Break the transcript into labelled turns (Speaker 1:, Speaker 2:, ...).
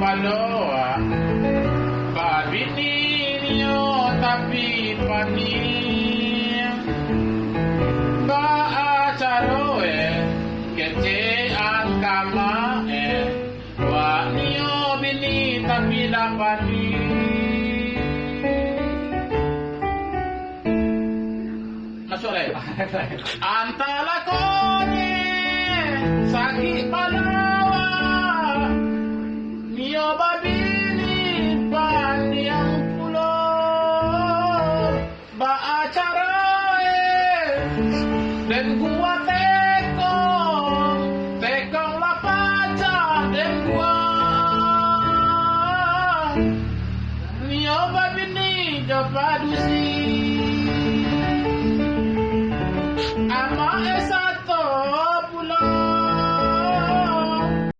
Speaker 1: paloa babini niyo tapi pani ba acaro kece angkama wa niyo bini tapi lapani masuk lagi antara konye sakit palawa niyo babini paniang pulo ba acara dan gua tekong lapaca dan gua niyo babini dapadusi